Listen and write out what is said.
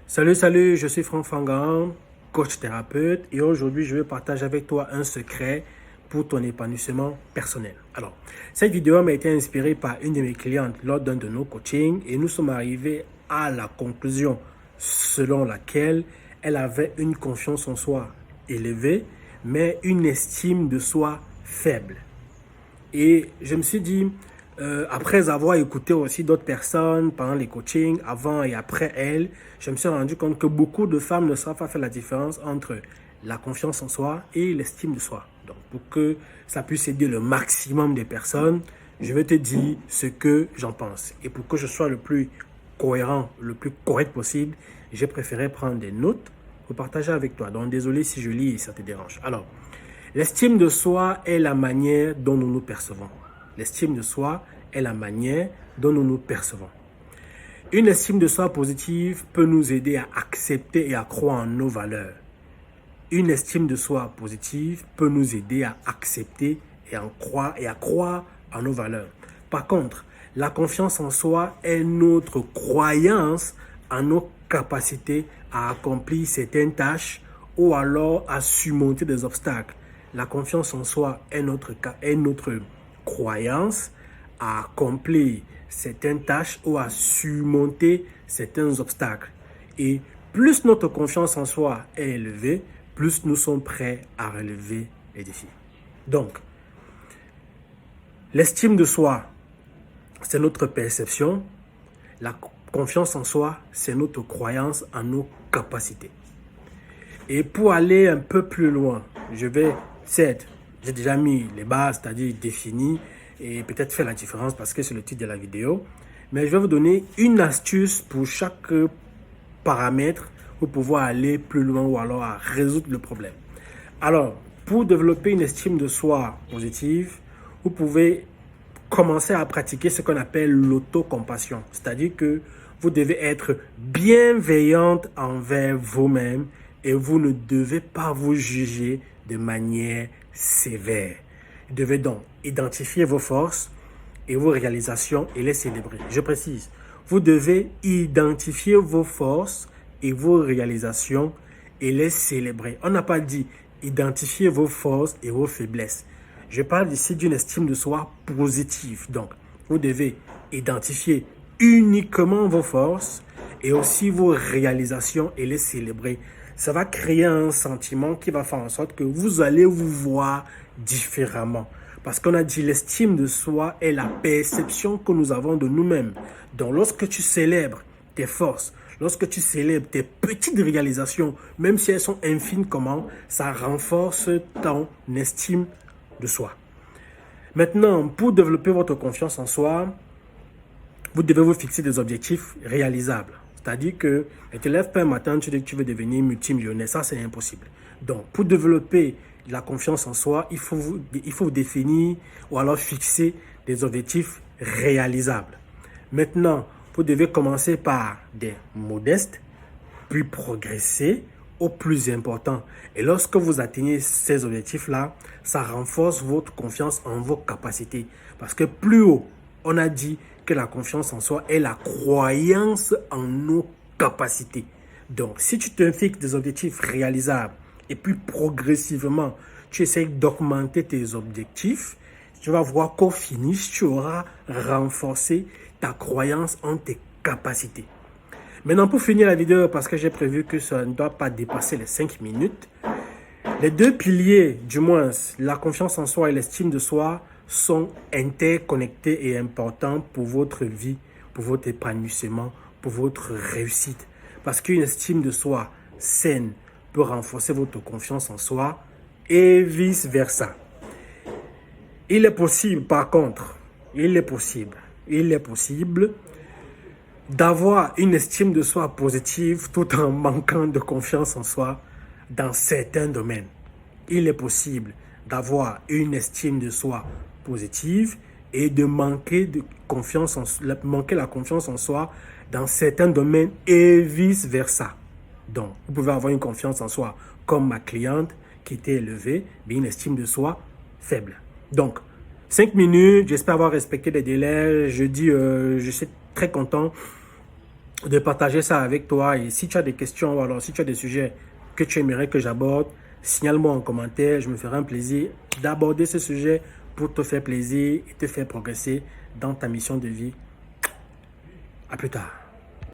Salut, je suis Franck Fangan, coach thérapeute et aujourd'hui je vais partager avec toi un secret pour ton épanouissement personnel. Alors, cette vidéo m'a été inspirée par une de mes clientes lors d'un de nos coachings et nous sommes arrivés à la conclusion selon laquelle elle avait une confiance en soi élevée mais une estime de soi faible. Et je me suis dit, après avoir écouté aussi d'autres personnes pendant les coachings, avant et après elles, je me suis rendu compte que beaucoup de femmes ne savent pas faire la différence entre la confiance en soi et l'estime de soi. Donc, pour que ça puisse aider le maximum des personnes, je vais te dire ce que j'en pense. Et pour que je sois le plus cohérent, le plus correct possible, j'ai préféré prendre des notes pour partager avec toi. Donc, désolé si je lis et ça te dérange. Alors, l'estime de soi est la manière dont nous nous percevons. L'estime de soi est la manière dont nous nous percevons. Une estime de soi positive peut nous aider à accepter et à croire en nos valeurs. Une estime de soi positive peut nous aider à accepter et à croire en nos valeurs. Par contre, la confiance en soi est notre croyance en nos capacités à accomplir certaines tâches ou alors à surmonter des obstacles. La confiance en soi est notre croyance à accomplir certaines tâches ou à surmonter certains obstacles. Et plus notre confiance en soi est élevée, plus nous sommes prêts à relever les défis. Donc, l'estime de soi, c'est notre perception. La confiance en soi, c'est notre croyance en nos capacités. Et pour aller un peu plus loin, certes, j'ai déjà mis les bases, c'est-à-dire défini, et peut-être faire la différence parce que c'est le titre de la vidéo. Mais je vais vous donner une astuce pour chaque paramètre pour pouvoir aller plus loin ou alors à résoudre le problème. Alors, pour développer une estime de soi positive, vous pouvez commencer à pratiquer ce qu'on appelle l'autocompassion. C'est-à-dire que vous devez être bienveillante envers vous-même et vous ne devez pas vous juger de manière sévère. Vous devez donc identifier vos forces et vos réalisations et les célébrer. Je précise, vous devez identifier vos forces et vos réalisations et les célébrer. On n'a pas dit identifier vos forces et vos faiblesses. Je parle ici d'une estime de soi positive. Donc, vous devez identifier uniquement vos forces et aussi vos réalisations et les célébrer. Ça va créer un sentiment qui va faire en sorte que vous allez vous voir différemment. Parce qu'on a dit l'estime de soi est la perception que nous avons de nous-mêmes. Donc, lorsque tu célèbres tes forces, lorsque tu célèbres tes petites réalisations, même si elles sont infimes comment, ça renforce ton estime de soi. Maintenant, pour développer votre confiance en soi, vous devez vous fixer des objectifs réalisables. C'est-à-dire que tu te lèves pas un matin, tu dis que tu veux devenir multimillionnaire. Ça, c'est impossible. Donc, pour développer la confiance en soi, il faut définir ou alors fixer des objectifs réalisables. Maintenant, vous devez commencer par des modestes, puis progresser au plus important. Et lorsque vous atteignez ces objectifs-là, ça renforce votre confiance en vos capacités. Parce que plus haut, on a dit que la confiance en soi est la croyance en nos capacités. Donc, si tu te fixes des objectifs réalisables et puis progressivement, tu essaies d'augmenter tes objectifs, tu vas voir qu'au finish, tu auras renforcé ta croyance en tes capacités. Maintenant, pour finir la vidéo, parce que j'ai prévu que ça ne doit pas dépasser les 5 minutes, les deux piliers, du moins la confiance en soi et l'estime de soi, sont interconnectés et importants pour votre vie, pour votre épanouissement, pour votre réussite. Parce qu'une estime de soi saine peut renforcer votre confiance en soi et vice-versa. Il est possible, par contre, il est possible d'avoir une estime de soi positive tout en manquant de confiance en soi dans certains domaines. Il est possible d'avoir une estime de soi positive et de manquer la confiance en soi dans certains domaines et vice-versa. Donc, vous pouvez avoir une confiance en soi comme ma cliente qui était élevée, mais une estime de soi faible. Donc, 5 minutes, j'espère avoir respecté les délais. Je suis très content de partager ça avec toi. Et si tu as des questions ou alors si tu as des sujets que tu aimerais que j'aborde, signale-moi en commentaire. Je me ferai un plaisir d'aborder ce sujet pour te faire plaisir et te faire progresser dans ta mission de vie. À plus tard.